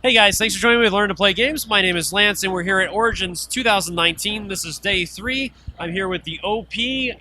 Hey guys, thanks for joining me with Learn to Play Games. My name is Lance, and we're here at Origins 2019. This is day 3. I'm here with the OP,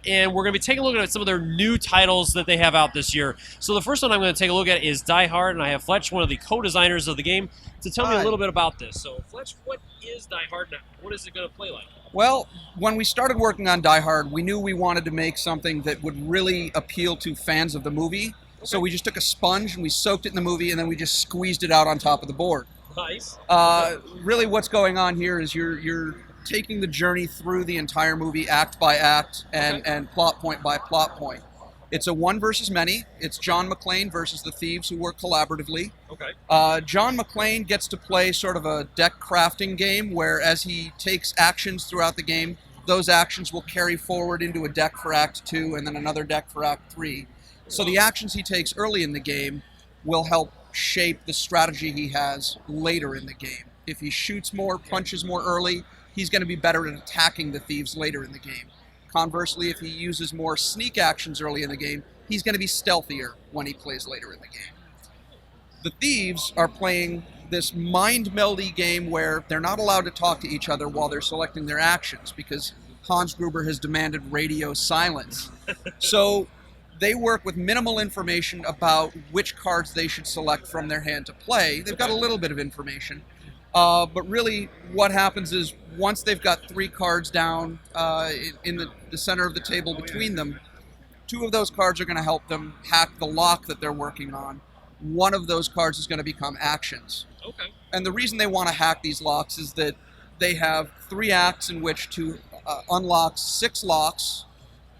and we're going to be taking a look at some of their new titles that they have out this year. So the first one I'm going to take a look at is Die Hard, and I have Fletch, one of the co-designers of the game, to tell me a little bit about this. So Fletch, what is Die Hard now? What is it going to play like? Well, when we started working on Die Hard, we knew we wanted to make something that would really appeal to fans of the movie. Okay. So we just took a sponge and we soaked it in the movie, and then we just squeezed it out on top of the board. Nice. Really what's going on here is you're taking the journey through the entire movie act by act and plot point by plot point. It's a one versus many. It's John McClane versus the thieves who work collaboratively. Okay. John McClane gets to play sort of a deck crafting game where as he takes actions throughout the game, those actions will carry forward into a deck for Act 2 and then another deck for Act 3. So the actions he takes early in the game will help shape the strategy he has later in the game. If he shoots more, punches more early, he's going to be better at attacking the thieves later in the game. Conversely, if he uses more sneak actions early in the game, he's going to be stealthier when he plays later in the game. The thieves are playing this mind-meldy game where they're not allowed to talk to each other while they're selecting their actions because Hans Gruber has demanded radio silence. So they work with minimal information about which cards they should select from their hand to play. They've got a little bit of information, but really what happens is once they've got 3 cards down in the center of the table between them, 2 of those cards are going to help them hack the lock that they're working on. One of those cards is going to become actions. Okay. And the reason they want to hack these locks is that they have 3 acts in which to unlock 6 locks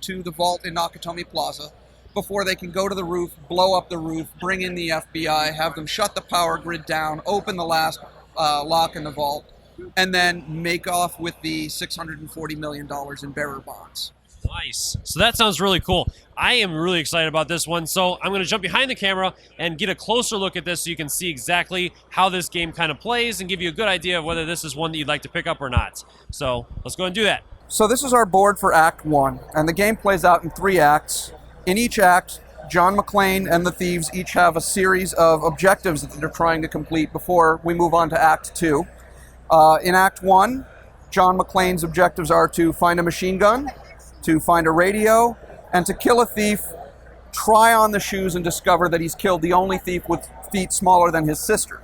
to the vault in Nakatomi Plaza before they can go to the roof, blow up the roof, bring in the FBI, have them shut the power grid down, open the last lock in the vault, and then make off with the $640 million in bearer bonds. Nice. So that sounds really cool. I am really excited about this one. So I'm going to jump behind the camera and get a closer look at this so you can see exactly how this game kind of plays and give you a good idea of whether this is one that you'd like to pick up or not. So let's go and do that. So this is our board for Act 1, and the game plays out in 3 acts. In each act, John McClane and the thieves each have a series of objectives that they're trying to complete before we move on to Act 2. In Act 1, John McClane's objectives are to find a machine gun, to find a radio, and to kill a thief, try on the shoes, and discover that he's killed the only thief with feet smaller than his sister.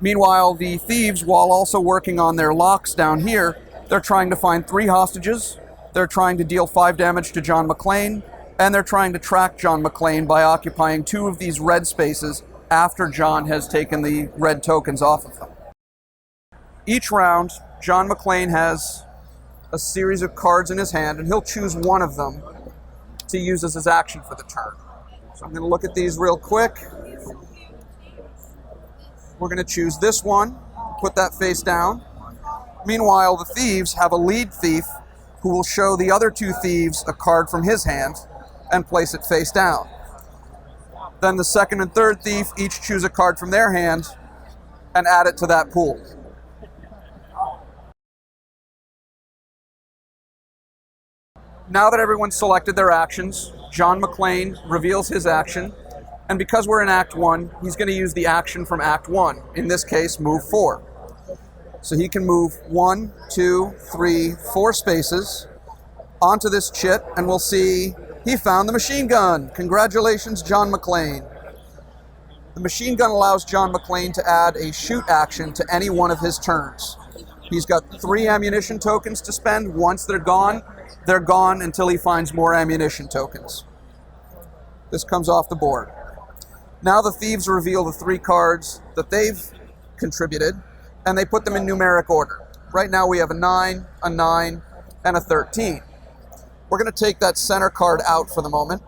Meanwhile, the thieves, while also working on their locks down here, they're trying to find 3 hostages, they're trying to deal 5 damage to John McClane, and they're trying to track John McClane by occupying 2 of these red spaces after John has taken the red tokens off of them. Each round, John McClane has a series of cards in his hand, and he'll choose one of them to use as his action for the turn. So I'm going to look at these real quick. We're going to choose this one, put that face down. Meanwhile, the thieves have a lead thief who will show the other 2 thieves a card from his hand and place it face down. Then the second and third thief each choose a card from their hand and add it to that pool. Now that everyone's selected their actions, John McClane reveals his action, and because we're in Act 1, he's going to use the action from Act 1, in this case, move 4. So he can move 1, 2, 3, 4 spaces onto this chit, and we'll see he found the machine gun. Congratulations, John McClane. The machine gun allows John McClane to add a shoot action to any one of his turns. He's got 3 ammunition tokens to spend. Once they're gone until he finds more ammunition tokens. This comes off the board. Now the thieves reveal the 3 cards that they've contributed, and they put them in numeric order. Right now we have a 9, and a 13. We're going to take that center card out for the moment,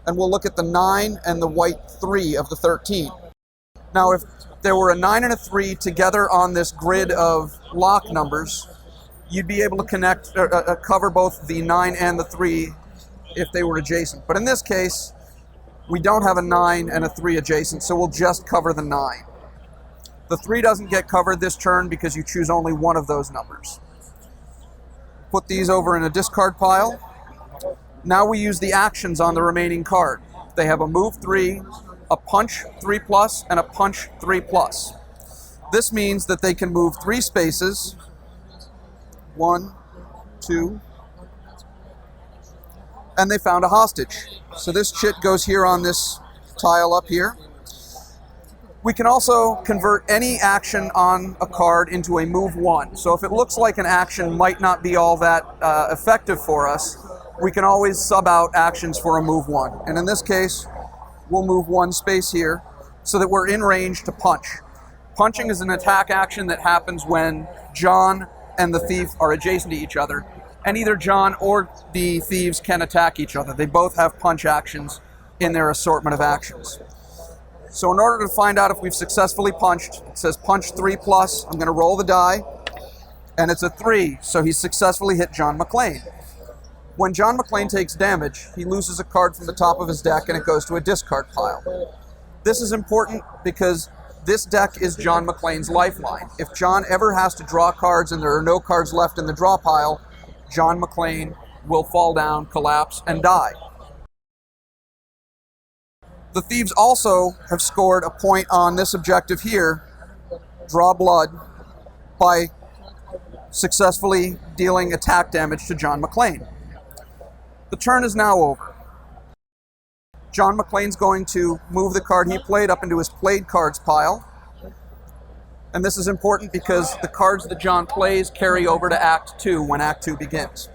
and we'll look at the 9 and the white 3 of the 13. Now, if there were a 9 and a 3 together on this grid of lock numbers, you'd be able to cover both the 9 and the 3 if they were adjacent. But in this case, we don't have a 9 and a 3 adjacent, so we'll just cover the 9. The 3 doesn't get covered this turn because you choose only one of those numbers. Put these over in a discard pile. Now we use the actions on the remaining card. They have a move 3, a punch 3+, and a punch 3+. This means that they can move 3 spaces. 1, 2, and they found a hostage. So this chit goes here on this tile up here. We can also convert any action on a card into a move 1. So if it looks like an action might not be all that effective for us, we can always sub out actions for a move 1. And in this case, we'll move 1 space here so that we're in range to punch. Punching is an attack action that happens when John and the thief are adjacent to each other, and either John or the thieves can attack each other. They both have punch actions in their assortment of actions. So in order to find out if we've successfully punched, it says punch 3+. I'm going to roll the die, and it's a 3, so he's successfully hit John McClane. When John McClane takes damage, he loses a card from the top of his deck, and it goes to a discard pile. This is important because this deck is John McClane's lifeline. If John ever has to draw cards and there are no cards left in the draw pile, John McClane will fall down, collapse, and die. The thieves also have scored a point on this objective here, draw blood, by successfully dealing attack damage to John McClane. The turn is now over. John McClane's going to move the card he played up into his played cards pile. And this is important because the cards that John plays carry over to Act 2 when Act 2 begins.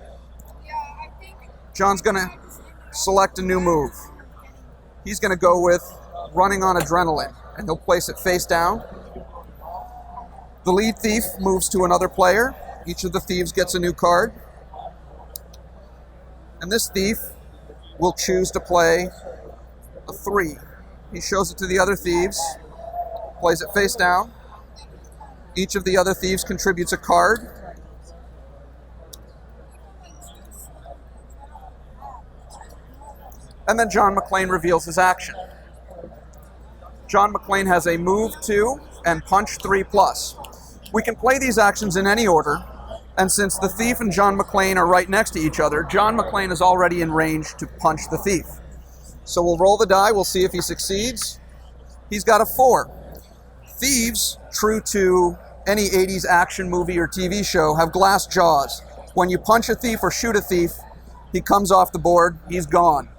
John's going to select a new move. He's going to go with running on adrenaline, and he'll place it face down. The lead thief moves to another player. Each of the thieves gets a new card. And this thief will choose to play a 3. He shows it to the other thieves, plays it face down. Each of the other thieves contributes a card. And then John McClane reveals his action. John McClane has a move 2 and punch 3+. We can play these actions in any order, and since the thief and John McClane are right next to each other, John McClane is already in range to punch the thief. So we'll roll the die, we'll see if he succeeds. He's got a 4. Thieves, true to any 80s action movie or TV show, have glass jaws. When you punch a thief or shoot a thief, he comes off the board, he's gone.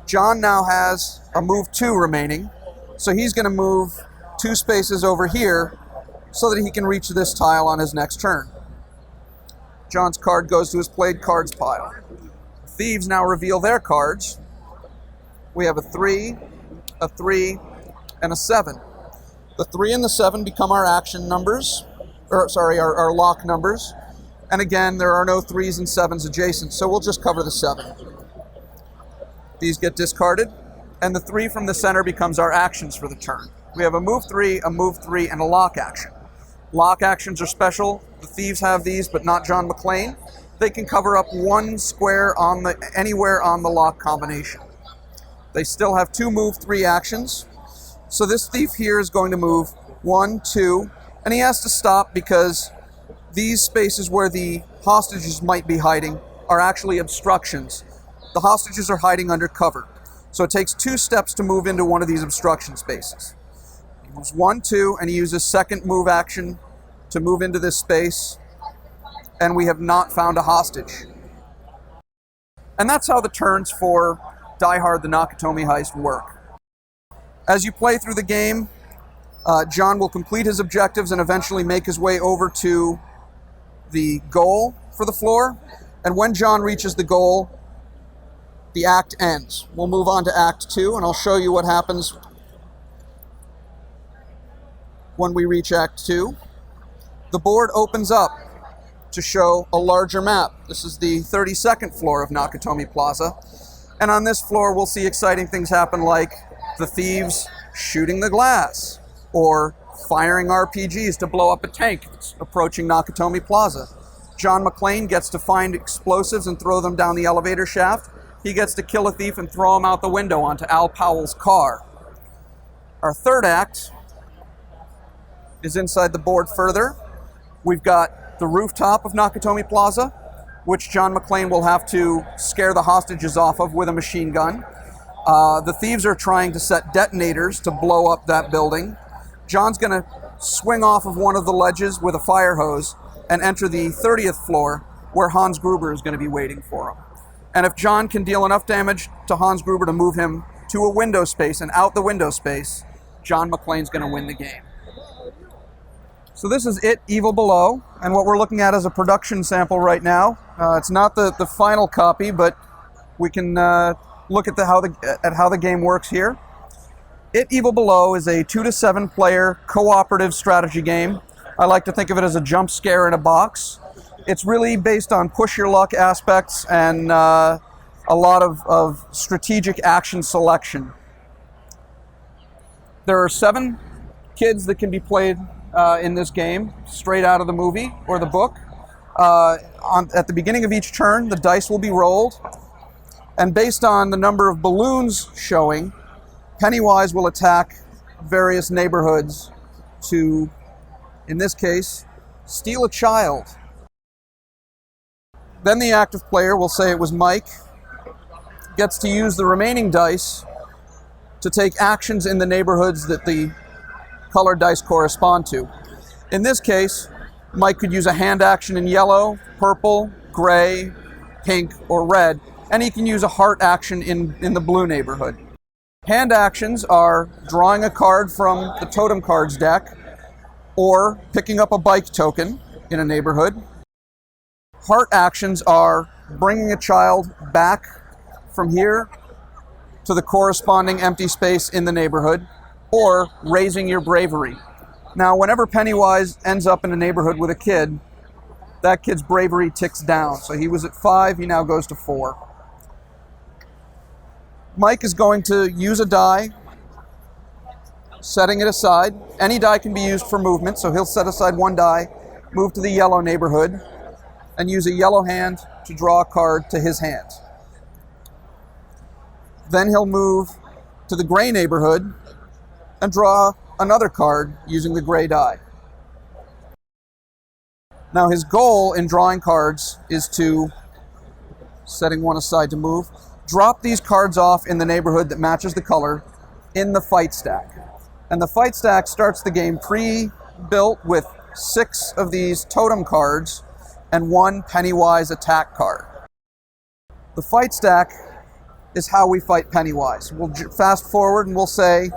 John now has a move 2 remaining, so he's going to move 2 spaces over here so that he can reach this tile on his next turn. John's card goes to his played cards pile. Thieves now reveal their cards. We have a 3, and a 7. The 3 and the 7 become our action numbers, our lock numbers. And again, there are no 3s and 7s adjacent, so we'll just cover the 7. These get discarded, and the 3 from the center becomes our actions for the turn. We have a move 3, and a lock action. Lock actions are special. The thieves have these, but not John McClane. They can cover up 1 square anywhere on the lock combination. They still have 2 move 3 actions. So this thief here is going to move 1, 2, and he has to stop because these spaces where the hostages might be hiding are actually obstructions. The hostages are hiding under cover. So it takes 2 steps to move into one of these obstruction spaces. He moves 1, 2, and he uses second move action to move into this space, and we have not found a hostage. And that's how the turns for Die Hard the Nakatomi Heist work. As you play through the game, John will complete his objectives and eventually make his way over to the goal for the floor. And when John reaches the goal, the act ends. We'll move on to Act 2, and I'll show you what happens when we reach Act 2. The board opens up to show a larger map. This is the 32nd floor of Nakatomi Plaza. And on this floor, we'll see exciting things happen like the thieves shooting the glass or firing RPGs to blow up a tank that's approaching Nakatomi Plaza. John McClane gets to find explosives and throw them down the elevator shaft. He gets to kill a thief and throw him out the window onto Al Powell's car. Our third act is inside the board further. We've got the rooftop of Nakatomi Plaza, which John McClane will have to scare the hostages off of with a machine gun. The thieves are trying to set detonators to blow up that building. John's going to swing off of one of the ledges with a fire hose, and enter the 30th floor where Hans Gruber is going to be waiting for him. And if John can deal enough damage to Hans Gruber to move him to a window space and out the window space, John McClane's going to win the game. So this is It, Evil Below, and what we're looking at is a production sample right now. It's not the final copy, but we can look at how the game works here. It, Evil Below is a 2 to 7 player cooperative strategy game. I like to think of it as a jump scare in a box. It's really based on push your luck aspects and a lot of strategic action selection. There are 7 kids that can be played in this game, straight out of the movie or the book. At the beginning of each turn, the dice will be rolled, and based on the number of balloons showing, Pennywise will attack various neighborhoods to, in this case, steal a child. Then the active player will say it was Mike, gets to use the remaining dice to take actions in the neighborhoods that the colored dice correspond to. In this case, Mike could use a hand action in yellow, purple, gray, pink, or red, and he can use a heart action in the blue neighborhood. Hand actions are drawing a card from the totem cards deck or picking up a bike token in a neighborhood. Heart actions are bringing a child back from here to the corresponding empty space in the neighborhood, or raising your bravery. Now, whenever Pennywise ends up in a neighborhood with a kid, that kid's bravery ticks down. So he was at 5, he now goes to 4. Mike is going to use a die, setting it aside. Any die can be used for movement, so he'll set aside 1 die, move to the yellow neighborhood, and use a yellow hand to draw a card to his hand. Then he'll move to the gray neighborhood and draw another card using the gray die. Now his goal in drawing cards is to, setting 1 aside to move, drop these cards off in the neighborhood that matches the color in the fight stack. And the fight stack starts the game pre-built with 6 of these totem cards and 1 Pennywise attack card. The fight stack is how we fight Pennywise. We'll fast forward and we'll say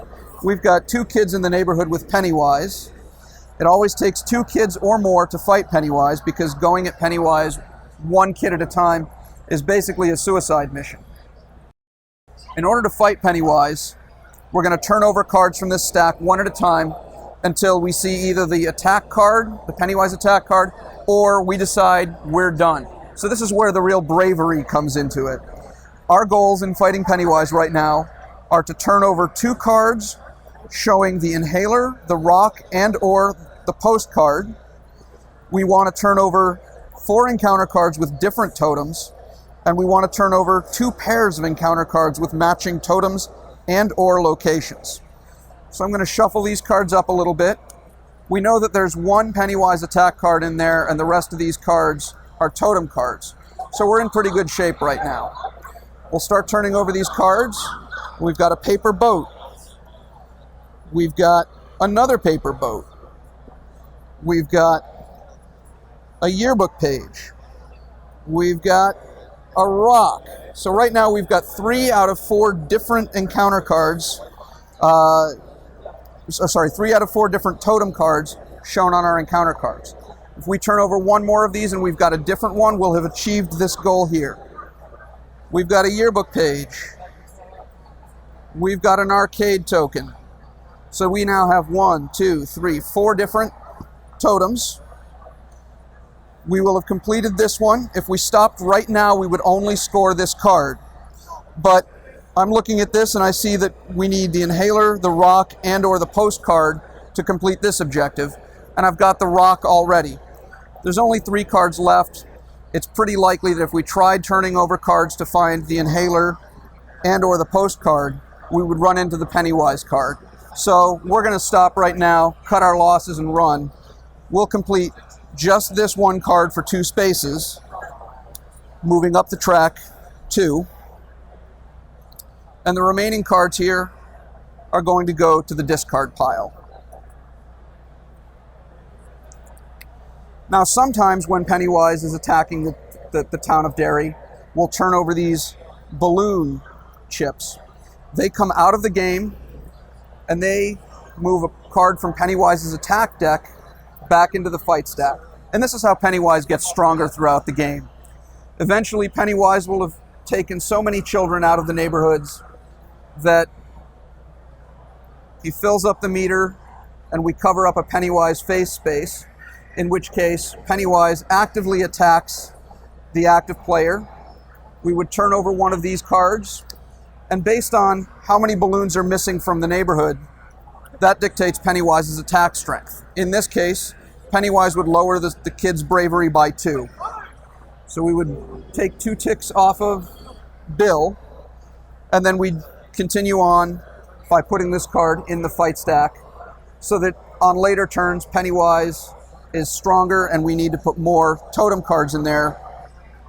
we've got 2 kids in the neighborhood with Pennywise. It always takes 2 kids or more to fight Pennywise, because going at Pennywise 1 kid at a time is basically a suicide mission. In order to fight Pennywise, we're going to turn over cards from this stack 1 at a time until we see either the attack card, the Pennywise attack card, or we decide we're done. So this is where the real bravery comes into it. Our goals in fighting Pennywise right now are to turn over 2 cards showing the inhaler, the rock, and or the postcard. We want to turn over 4 encounter cards with different totems, and we want to turn over 2 pairs of encounter cards with matching totems and or locations. So I'm going to shuffle these cards up a little bit. We know that there's 1 Pennywise attack card in there, and the rest of these cards are totem cards. So we're in pretty good shape right now. We'll start turning over these cards. We've got a paper boat. We've got another paper boat. We've got a yearbook page. We've got a rock. So right now we've got 3 out of 4 different encounter cards. 3 out of 4 different totem cards shown on our encounter cards. If we turn over 1 more of these and we've got a different one, we'll have achieved this goal here. We've got a yearbook page. We've got an arcade token. So we now have 1, 2, 3, 4 different totems. We will have completed this one. If we stopped right now, we would only score this card. But I'm looking at this and I see that we need the inhaler, the rock, and or the postcard to complete this objective. And I've got the rock already. There's only 3 cards left. It's pretty likely that if we tried turning over cards to find the inhaler and or the postcard, we would run into the Pennywise card. So we're going to stop right now, cut our losses, and run. We'll complete just this 1 card for 2 spaces, moving up the track 2. And the remaining cards here are going to go to the discard pile. Now, sometimes when Pennywise is attacking the town of Derry, we'll turn over these balloon chips. They come out of the game, and they move a card from Pennywise's attack deck back into the fight stack. And this is how Pennywise gets stronger throughout the game. Eventually, Pennywise will have taken so many children out of the neighborhoods that he fills up the meter and we cover up a Pennywise face space, in which case Pennywise actively attacks the active player. We would turn over one of these cards, and based on how many balloons are missing from the neighborhood, that dictates Pennywise's attack strength. In this case, Pennywise would lower the kid's bravery by 2. So we would take 2 ticks off of Bill, and then we'd continue on by putting this card in the fight stack, so that on later turns, Pennywise is stronger and we need to put more totem cards in there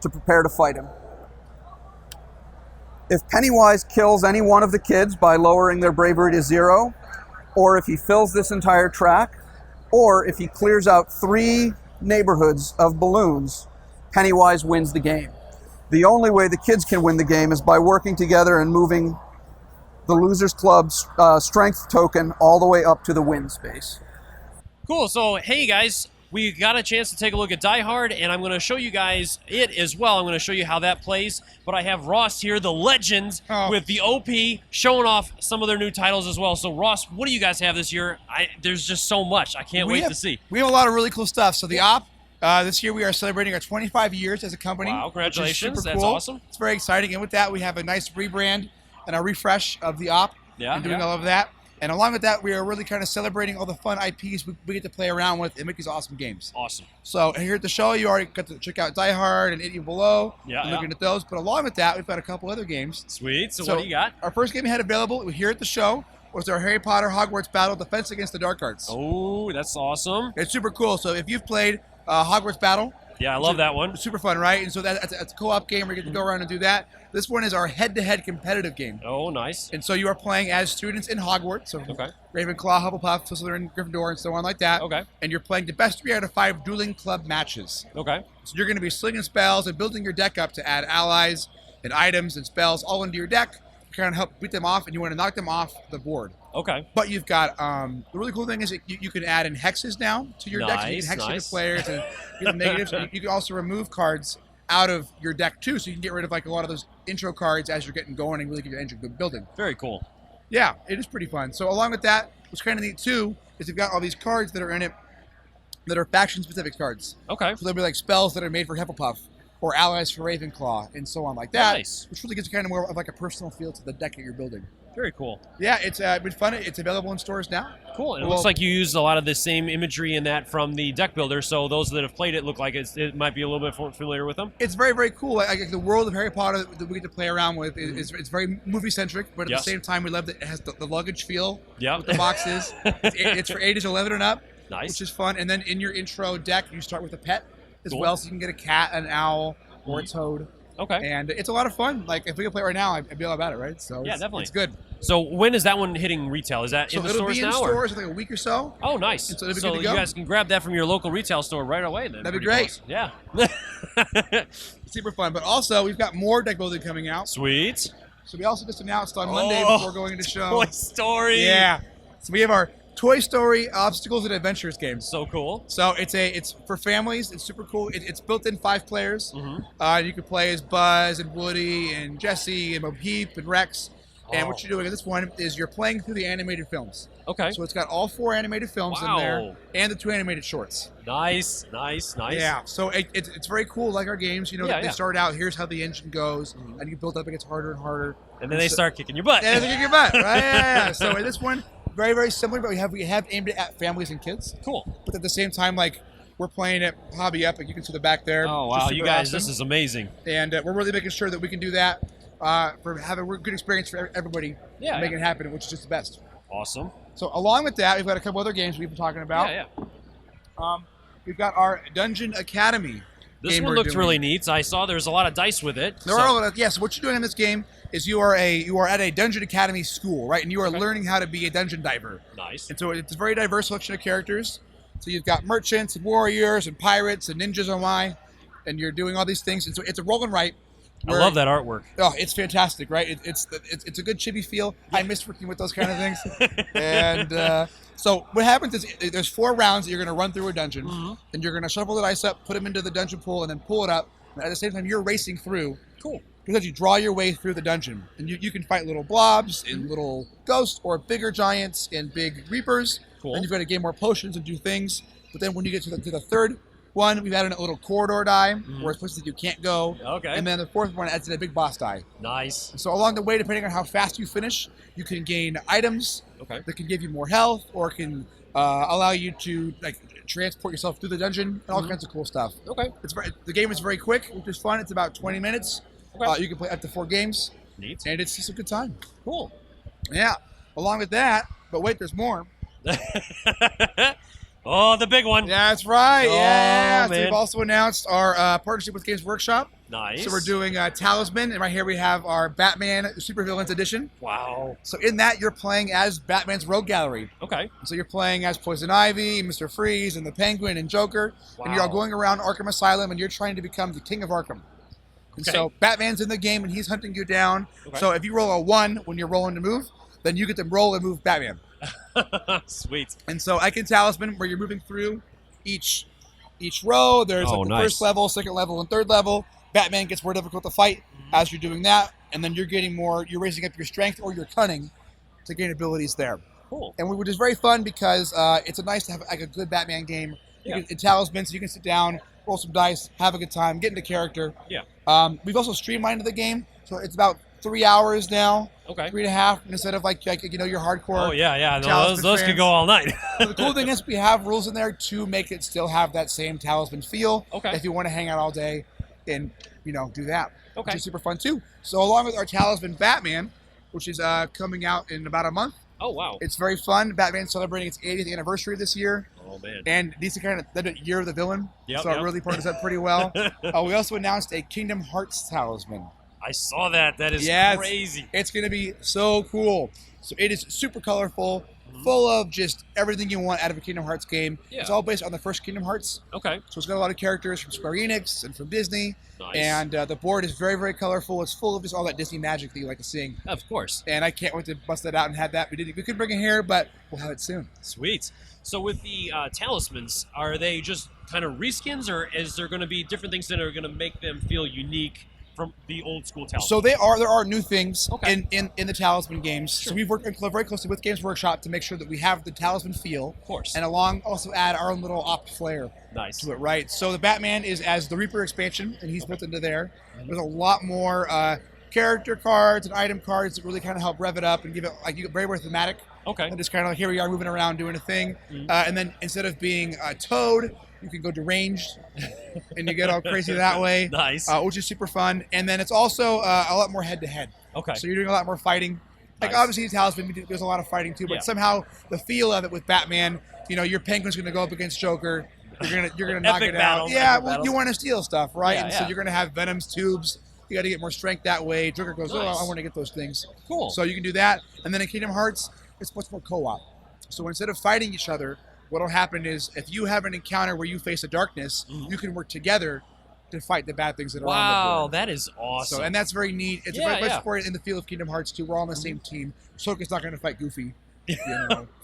to prepare to fight him. If Pennywise kills any one of the kids by lowering their bravery to 0, or if he fills this entire track, or if he clears out 3 neighborhoods of balloons, Pennywise wins the game. The only way the kids can win the game is by working together and moving the Losers Club's strength token all the way up to the win space. Cool. So, hey guys, we got a chance to take a look at Die Hard, and I'm going to show you guys it as well. I'm going to show you how that plays. But I have Ross here, the legend, with the OP, showing off some of their new titles as well. So, Ross, what do you guys have this year? There's just so much. I can't wait to see. We have a lot of really cool stuff. So, the OP, this year we are celebrating our 25 years as a company. Wow, congratulations. Super That's cool. awesome. It's very exciting. And with that, we have a nice rebrand and a refresh of the OP. And doing all of that. And along with that, we are really kind of celebrating all the fun IPs we get to play around with and make these awesome games. Awesome. So here at the show, you already got to check out Die Hard and Idiot Below. Looking at those. But along with that, we've got a couple other games. Sweet. So what do you got? Our first game we had available here at the show was our Harry Potter Hogwarts Battle Defense Against the Dark Arts. Oh, that's awesome. It's super cool. So if you've played Hogwarts Battle. Yeah, I love that one. Super fun, right? And so that's a co-op game where you get to go around and do that. This one is our head-to-head competitive game. Oh, nice. And so you are playing as students in Hogwarts. So Ravenclaw, Hufflepuff, Slytherin, Gryffindor, and so on like that. Okay. And you're playing the best 3 out of 5 dueling club matches. Okay. So you're going to be slinging spells and building your deck up to add allies and items and spells all into your deck. Kind of help beat them off, and you want to knock them off the board. Okay. But you've got the really cool thing is that you can add in hexes now to your deck. So you can hex your players and get negatives. You can also remove cards out of your deck too, so you can get rid of like a lot of those intro cards as you're getting going and really get your engine good building. Very cool. Yeah, it is pretty fun. So along with that, what's kind of neat too is you've got all these cards that are in it that are faction specific cards. Okay. So they'll be like spells that are made for Hufflepuff, or allies for Ravenclaw, and so on like that. Nice. Which really gives you kind of more of like a personal feel to the deck that you're building. Very cool. Yeah, it's been fun. It's available in stores now. Cool. And it looks like you used a lot of the same imagery in that from the deck builder, so those that have played it look like it might be a little bit familiar with them. It's very, very cool. Like the world of Harry Potter that we get to play around with is it's very movie-centric, but at the same time, we love that it has the luggage feel with the boxes. It's for ages 11 and up, which is fun. And then in your intro deck, you start with a pet as well, so you can get a cat, an owl, or a toad. Okay. And it's a lot of fun. Like, if we could play it right now, I'd be all about it, right? So yeah, definitely. It's good. So when is that one hitting retail? Is that in the stores now? It'll be in stores in like a week or so. Oh, nice. And so it'll be so good to go. you guys can grab that from your local retail store right away then. That'd be great. Close. Yeah. Super fun. But also, we've got more deck building coming out. Sweet. So we also just announced on Monday before going into show. Toy Story. Yeah. So we have our Toy Story Obstacles and Adventures game. So cool. So it's for families. It's super cool. It's built in 5 players. You can play as Buzz and Woody and Jesse and Bo Peep and Rex. And what you're doing in this one is you're playing through the animated films. Okay. So it's got all 4 animated films in there and the 2 animated shorts. Nice, nice, nice. Yeah. So it's very cool, like our games. You know, they start out, here's how the engine goes, and you build up, it gets harder and harder. And then they start kicking your butt. Yeah, they kick your butt, right? Yeah. So in this one, very, very similar, but we have aimed it at families and kids. Cool. But at the same time, like, we're playing it hobby up, and you can see the back there. Oh, wow. You guys, this is amazing. And we're really making sure that we can do that for having a good experience for everybody, making it happen, which is just the best. Awesome. So along with that, we've got a couple other games we've been talking about. Yeah. We've got our Dungeon Academy. This one looks really neat. I saw there's a lot of dice with it. There are a lot of, yes. What you're doing in this game is you are at a Dungeon Academy school, right? And you are learning how to be a dungeon diver. Nice. And so it's a very diverse selection of characters. So you've got merchants and warriors and pirates and ninjas online, and you're doing all these things. And so it's a roll and write. I love that artwork. Oh, it's fantastic, right? It's a good chibi feel. I miss working with those kind of things. And so what happens is there's 4 rounds that you're going to run through a dungeon, and you're going to shuffle the dice up, put them into the dungeon pool, and then pull it up. And at the same time, you're racing through. Cool. Because you draw your way through the dungeon, and you can fight little blobs and little ghosts, or bigger giants and big reapers. Cool. And you've got to gain more potions and do things. But then when you get to the third one, we've added a little corridor die, where it's places that you can't go. Okay. And then the 4th one adds in a big boss die. Nice. So along the way, depending on how fast you finish, you can gain items that can give you more health, or can allow you to transport yourself through the dungeon, and all kinds of cool stuff. Okay. The game is very quick, which is fun. It's about 20 minutes. Okay. You can play up to 4 games. Neat. And it's just a good time. Cool. Yeah. Along with that, but wait, there's more. Oh, the big one. Yeah, that's right. Oh, yeah. So man. we've also announced our partnership with Games Workshop. Nice. So we're doing Talisman, and right here we have our Batman Supervillains Edition. Wow. So in that, you're playing as Batman's Rogue Gallery. Okay. So you're playing as Poison Ivy, Mr. Freeze, and the Penguin, and Joker. Wow. And you're all going around Arkham Asylum, and you're trying to become the King of Arkham. And so Batman's in the game, and he's hunting you down. Okay. So if you roll a 1 when you're rolling to move, then you get to roll and move Batman. Sweet. And so I can Talisman, where you're moving through each row. There's the first level, second level, and third level. Batman gets more difficult to fight as you're doing that, and then you're raising up your strength or your cunning to gain abilities there. Cool. And which is very fun because it's nice to have a good Batman game. In Talisman, so you can sit down, roll some dice, have a good time, get into character. Yeah. We've also streamlined the game, so it's about 3 hours now. Okay. 3.5 instead of like your hardcore. Oh yeah. No, those could go all night. So the cool thing is we have rules in there to make it still have that same Talisman feel. Okay. If you want to hang out all day and do that. Okay. Which is super fun too. So along with our Talisman Batman, which is coming out in about a month. Oh wow. It's very fun. Batman's celebrating its 80th anniversary this year. Oh man. And these are kind of the year of the villain. Yep, So it really partners up pretty well. We also announced a Kingdom Hearts Talisman. I saw that. That is crazy. It's going to be so cool. So it is super colorful, full of just everything you want out of a Kingdom Hearts game. Yeah. It's all based on the first Kingdom Hearts. Okay. So it's got a lot of characters from Square Enix and from Disney. Nice. And the board is very, very colorful. It's full of just all that Disney magic that you like to sing. Of course. And I can't wait to bust that out and have that. We couldn't bring it here, but we'll have it soon. Sweet. So with the talismans, are they just kind of reskins, or is there going to be different things that are going to make them feel unique from the old school talisman? So there are new things in the Talisman games. Sure. So we've worked very closely with Games Workshop to make sure that we have the Talisman feel. Of course. And also add our own little op flair to it, right? So the Batman is as the Reaper expansion, and he's built into there. There's a lot more character cards and item cards that really kind of help rev it up and give it you get very thematic. Okay. And just kind of here we are moving around doing a thing. And then instead of being Toad, you can go deranged, and you get all crazy that way. Nice. Which is super fun. And then it's also a lot more head-to-head. Okay. So you're doing a lot more fighting. Like, obviously, Talisman, there's a lot of fighting, too. But somehow, the feel of it with Batman, your Penguin's going to go up against Joker. You're gonna knock it out. Yeah, well, you want to steal stuff, right? Yeah, and so you're going to have Venom's tubes. You got to get more strength that way. Joker goes, I want to get those things. Cool. So you can do that. And then in Kingdom Hearts, it's much more co-op. So instead of fighting each other, what will happen is if you have an encounter where you face a darkness, you can work together to fight the bad things that are on the board. Wow, that is awesome. So, and that's very neat. It's very much more in the feel of Kingdom Hearts 2. We're all on the same team. Soka's not going to fight Goofy.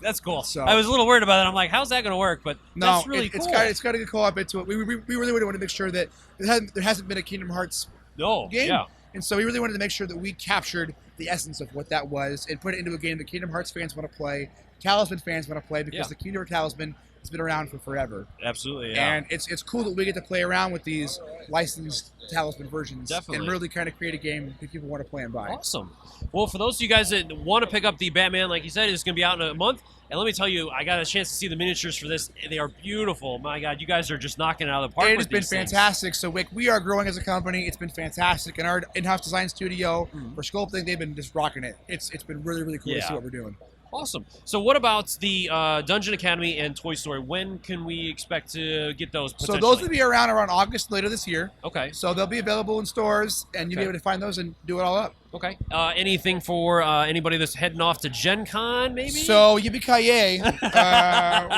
That's cool. So, I was a little worried about that. I'm like, how's that going to work? But that's really cool. It's got a good co-op into it. We really want to make sure that there hasn't been a Kingdom Hearts game. Yeah. And so we really wanted to make sure that we captured the essence of what that was and put it into a game that Kingdom Hearts fans want to play, Talisman fans want to play, because the Kingdom Hearts Talisman has been around for forever. Absolutely, yeah. And it's cool that we get to play around with these licensed Talisman versions. Definitely. And really kind of create a game that people want to play and buy. Awesome. Well, for those of you guys that want to pick up the Batman, like you said, it's going to be out in a month. And let me tell you, I got a chance to see the miniatures for this. They are beautiful. My God, you guys are just knocking it out of the park. It has been fantastic. So we are growing as a company. It's been fantastic. And our in-house design studio for sculpting, they've been just rocking it. It's been really, really cool to see what we're doing. Awesome. So what about the Dungeon Academy and Toy Story? When can we expect to get those potentially? So those will be around August later this year. Okay. So they'll be available in stores, and you'll be able to find those and do it all up. Okay. Anything for anybody that's heading off to Gen Con, maybe? So, yippee-ki-yay.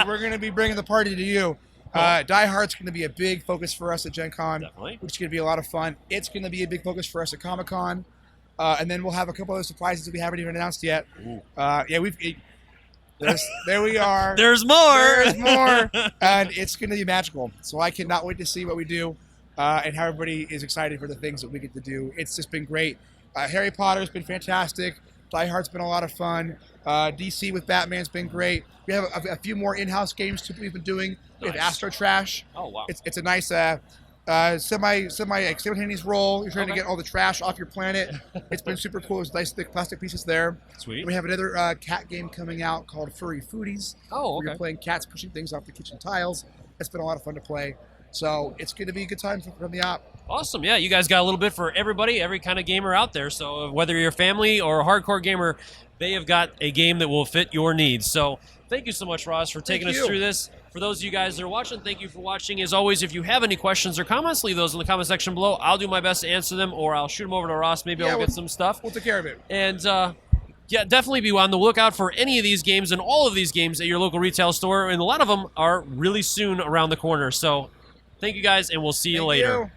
We're going to be bringing the party to you. Die Hard's going to be a big focus for us at Gen Con, Definitely. which is going to be a lot of fun. It's going to be a big focus for us at Comic Con. And then we'll have a couple other surprises that we haven't even announced yet. There we are. There's more. There's more. And it's going to be magical. So I cannot wait to see what we do and how everybody is excited for the things that we get to do. It's just been great. Harry Potter's been fantastic. Die Hard's been a lot of fun. DC with Batman's been great. We have a few more in-house games too we've been doing. We have Astro Trash. Oh, wow. It's a nice semi-simultaneous roll. You're trying to get all the trash off your planet. It's been super cool. There's nice thick plastic pieces there. Sweet. We have another cat game coming out called Furry Foodies. Oh, okay. Where you're playing cats pushing things off the kitchen tiles. It's been a lot of fun to play. So it's going to be a good time from the op. Awesome. Yeah, you guys got a little bit for everybody, every kind of gamer out there. So whether you're a family or a hardcore gamer, they have got a game that will fit your needs. So thank you so much, Ross, for taking us through this. For those of you guys that are watching, thank you for watching. As always, if you have any questions or comments, leave those in the comment section below. I'll do my best to answer them, or I'll shoot them over to Ross. Maybe I'll get some stuff. We'll take care of it. And yeah, definitely be on the lookout for any of these games and all of these games at your local retail store. And a lot of them are really soon around the corner. So thank you guys, and we'll see you later. You.